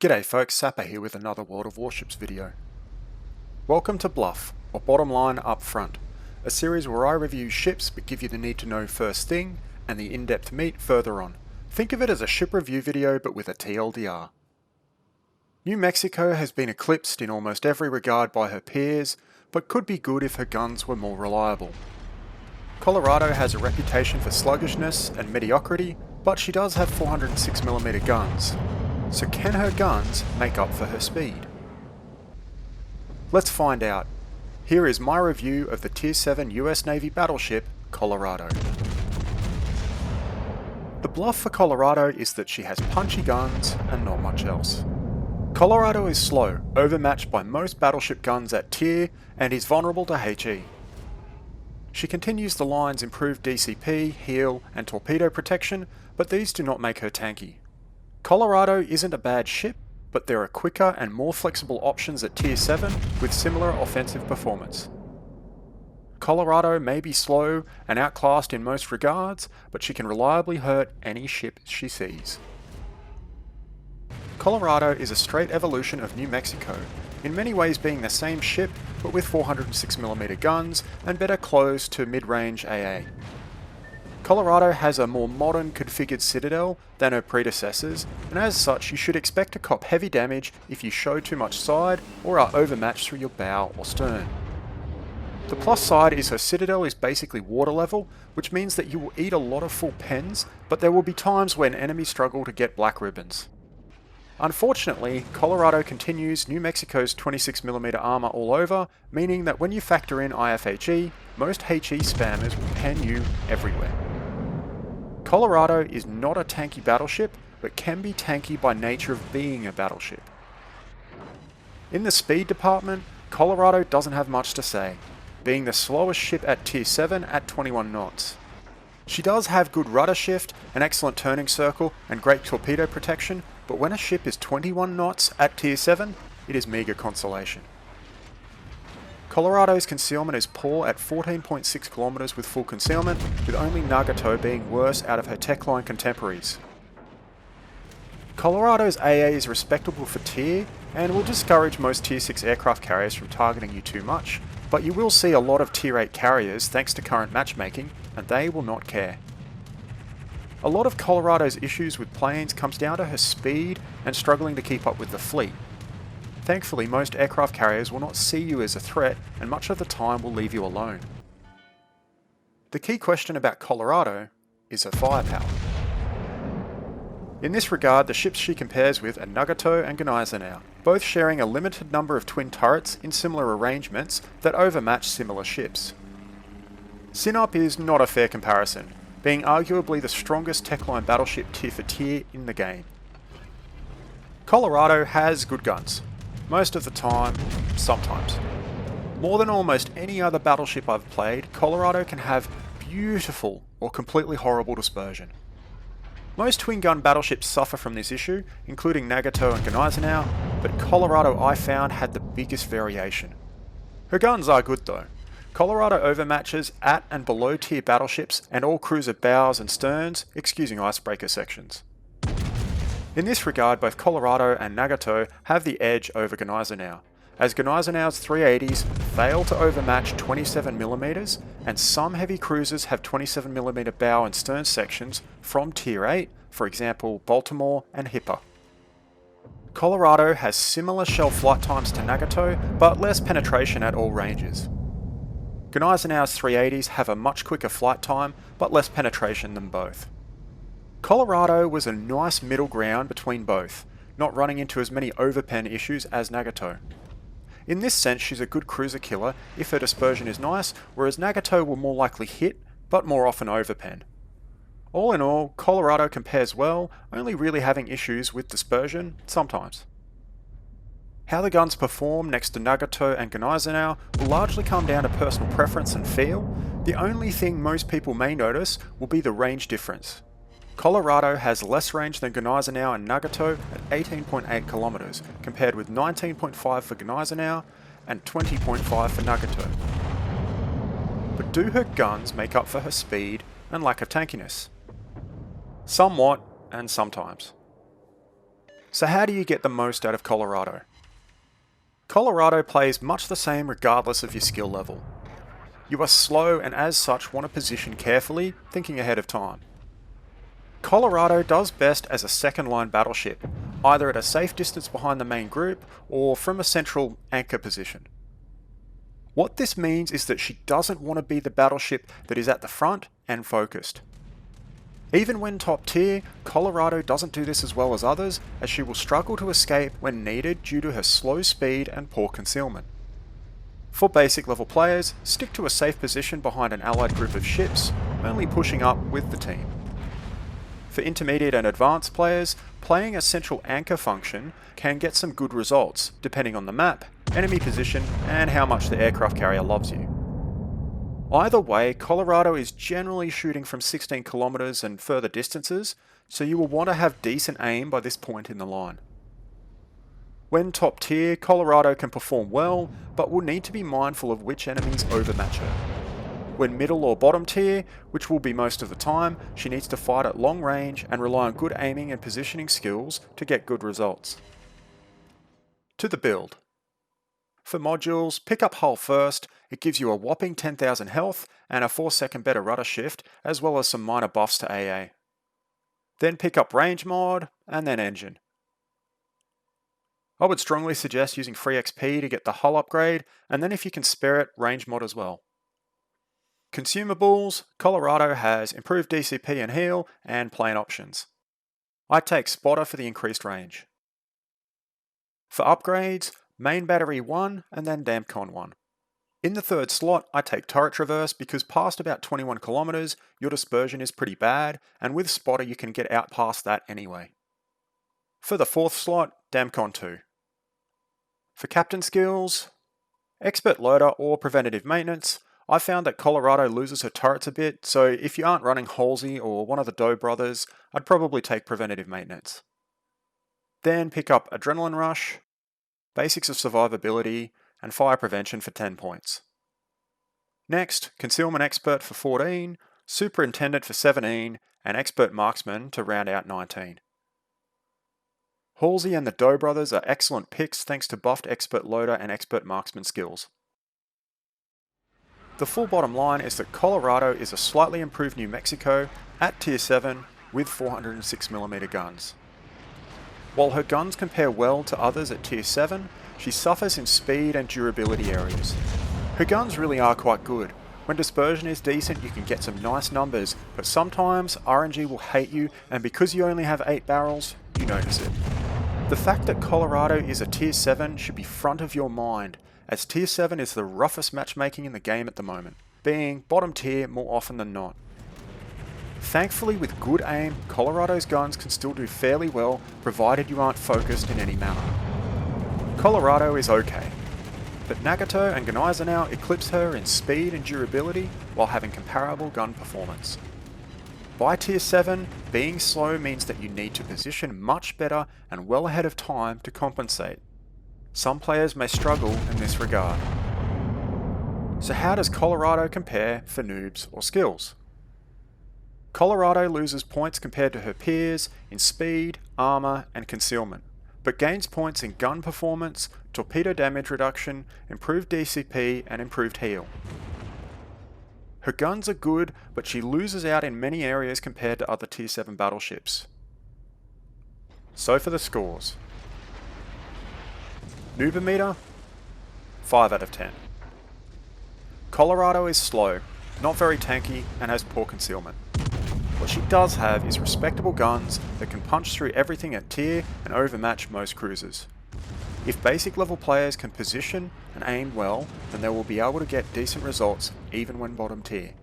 G'day folks, Sapper here with another World of Warships video. Welcome to Bluff, or Bottom Line Up Front, a series where I review ships but give you the need to know first thing, and the in-depth meat further on. Think of it as a ship review video but with a TLDR. New Mexico has been eclipsed in almost every regard by her peers, but could be good if her guns were more reliable. Colorado has a reputation for sluggishness and mediocrity, but she does have 406mm guns. So can her guns make up for her speed? Let's find out. Here is my review of the Tier 7 US Navy battleship, Colorado. The bluff for Colorado is that she has punchy guns and not much else. Colorado is slow, overmatched by most battleship guns at tier, and is vulnerable to HE. She continues the line's improved DCP, heel, and torpedo protection, but these do not make her tanky. Colorado isn't a bad ship, but there are quicker and more flexible options at Tier 7 with similar offensive performance. Colorado may be slow and outclassed in most regards, but she can reliably hurt any ship she sees. Colorado is a straight evolution of New Mexico, in many ways being the same ship but with 406mm guns and better close to mid-range AA. Colorado has a more modern configured citadel than her predecessors, and as such you should expect to cop heavy damage if you show too much side or are overmatched through your bow or stern. The plus side is her citadel is basically water level, which means that you will eat a lot of full pens, but there will be times when enemies struggle to get black ribbons. Unfortunately, Colorado continues New Mexico's 26mm armor all over, meaning that when you factor in IFHE, most HE spammers will pen you everywhere. Colorado is not a tanky battleship, but can be tanky by nature of being a battleship. In the speed department, Colorado doesn't have much to say, being the slowest ship at Tier 7 at 21 knots. She does have good rudder shift, an excellent turning circle, and great torpedo protection, but when a ship is 21 knots at Tier 7, it is meager consolation. Colorado's concealment is poor at 14.6 kilometers with full concealment, with only Nagato being worse out of her techline contemporaries. Colorado's AA is respectable for tier, and will discourage most Tier 6 aircraft carriers from targeting you too much, but you will see a lot of Tier 8 carriers thanks to current matchmaking, and they will not care. A lot of Colorado's issues with planes comes down to her speed and struggling to keep up with the fleet. Thankfully, most aircraft carriers will not see you as a threat and much of the time will leave you alone. The key question about Colorado is her firepower. In this regard, the ships she compares with are Nagato and Gneisenau, both sharing a limited number of twin turrets in similar arrangements that overmatch similar ships. Sinop is not a fair comparison, being arguably the strongest techline battleship tier for tier in the game. Colorado has good guns. Most of the time, sometimes. More than almost any other battleship I've played, Colorado can have beautiful or completely horrible dispersion. Most twin-gun battleships suffer from this issue, including Nagato and Gneisenau, but Colorado I found had the biggest variation. Her guns are good though. Colorado overmatches at and below tier battleships and all cruiser bows and sterns, excusing icebreaker sections. In this regard, both Colorado and Nagato have the edge over Gneisenau, as Gneisenau's 380s fail to overmatch 27mm, and some heavy cruisers have 27mm bow and stern sections from Tier 8, for example Baltimore and Hipper. Colorado has similar shell flight times to Nagato, but less penetration at all ranges. Gneisenau's 380s have a much quicker flight time, but less penetration than both. Colorado was a nice middle ground between both, not running into as many overpen issues as Nagato. In this sense, she's a good cruiser killer if her dispersion is nice, whereas Nagato will more likely hit, but more often overpen. All in all, Colorado compares well, only really having issues with dispersion sometimes. How the guns perform next to Nagato and Gneisenau will largely come down to personal preference and feel. The only thing most people may notice will be the range difference. Colorado has less range than Gneisenau and Nagato at 18.8 kilometers, compared with 19.5 for Gneisenau and 20.5 for Nagato. But do her guns make up for her speed and lack of tankiness? Somewhat, and sometimes. So how do you get the most out of Colorado? Colorado plays much the same regardless of your skill level. You are slow and as such want to position carefully, thinking ahead of time. Colorado does best as a second line battleship, either at a safe distance behind the main group or from a central anchor position. What this means is that she doesn't want to be the battleship that is at the front and focused. Even when top tier, Colorado doesn't do this as well as others, as she will struggle to escape when needed due to her slow speed and poor concealment. For basic level players, stick to a safe position behind an allied group of ships, only pushing up with the team. For intermediate and advanced players, playing a central anchor function can get some good results, depending on the map, enemy position, and how much the aircraft carrier loves you. Either way, Colorado is generally shooting from 16 kilometers and further distances, so you will want to have decent aim by this point in the line. When top tier, Colorado can perform well, but will need to be mindful of which enemies overmatch her. When middle or bottom tier, which will be most of the time, she needs to fight at long range and rely on good aiming and positioning skills to get good results. To the build. For modules, pick up hull first. It gives you a whopping 10,000 health and a 4-second better rudder shift, as well as some minor buffs to AA. Then pick up range mod, and then engine. I would strongly suggest using free XP to get the hull upgrade, and then if you can spare it, range mod as well. Consumables, Colorado has improved DCP and heal, and plane options. I take spotter for the increased range. For upgrades, main battery 1 and then Dampcon 1. In the third slot, I take turret traverse because past about 21 kilometers, your dispersion is pretty bad, and with spotter you can get out past that anyway. For the fourth slot, Dampcon 2. For captain skills, expert loader or preventative maintenance. I found that Colorado loses her turrets a bit, so if you aren't running Halsey or one of the Doe brothers, I'd probably take preventative maintenance. Then pick up Adrenaline Rush, Basics of Survivability, and Fire Prevention for 10 points. Next, Concealment Expert for 14, Superintendent for 17, and Expert Marksman to round out 19. Halsey and the Doe brothers are excellent picks thanks to buffed Expert Loader and Expert Marksman skills. The full bottom line is that Colorado is a slightly improved New Mexico at tier 7 with 406mm guns. While her guns compare well to others at tier 7, she suffers in speed and durability areas. Her guns really are quite good. When dispersion is decent you can get some nice numbers, but sometimes RNG will hate you, and because you only have 8 barrels, you notice it. The fact that Colorado is a tier 7 should be front of your mind, as tier 7 is the roughest matchmaking in the game at the moment, being bottom tier more often than not. Thankfully, with good aim, Colorado's guns can still do fairly well provided you aren't focused in any manner. Colorado is okay, but Nagato and Gneisenau eclipse her in speed and durability while having comparable gun performance. By tier 7, being slow means that you need to position much better and well ahead of time to compensate. Some players may struggle in this regard. So how does Colorado compare for noobs or skills? Colorado loses points compared to her peers in speed, armor, and concealment, but gains points in gun performance, torpedo damage reduction, improved DCP, and improved heal. Her guns are good, but she loses out in many areas compared to other tier 7 battleships. So for the scores. Noobometer, 5 out of 10. Colorado is slow, not very tanky, and has poor concealment. What she does have is respectable guns that can punch through everything at tier and overmatch most cruisers. If basic level players can position and aim well, then they will be able to get decent results even when bottom tier.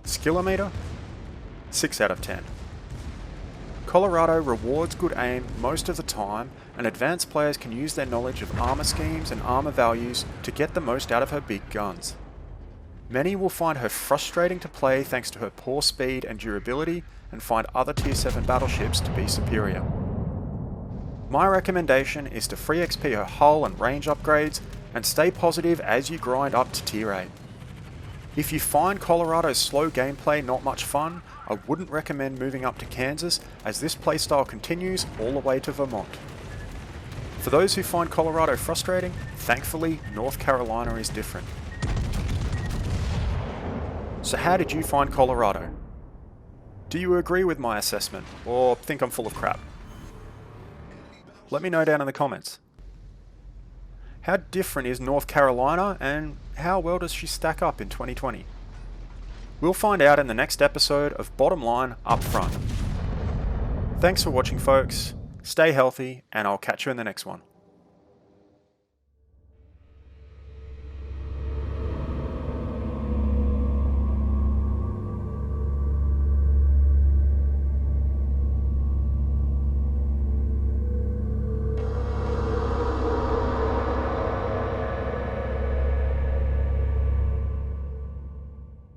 Skillometer, 6 out of 10. Colorado rewards good aim most of the time, and advanced players can use their knowledge of armor schemes and armor values to get the most out of her big guns. Many will find her frustrating to play thanks to her poor speed and durability, and find other tier 7 battleships to be superior. My recommendation is to free XP her hull and range upgrades, and stay positive as you grind up to tier 8. If you find Colorado's slow gameplay not much fun, I wouldn't recommend moving up to Kansas, as this playstyle continues all the way to Vermont. For those who find Colorado frustrating, thankfully North Carolina is different. So how did you find Colorado? Do you agree with my assessment, or think I'm full of crap? Let me know down in the comments. How different is North Carolina, and how well does she stack up in 2020? We'll find out in the next episode of Bottom Line Up Front. Thanks for watching, folks. Stay healthy, and I'll catch you in the next one.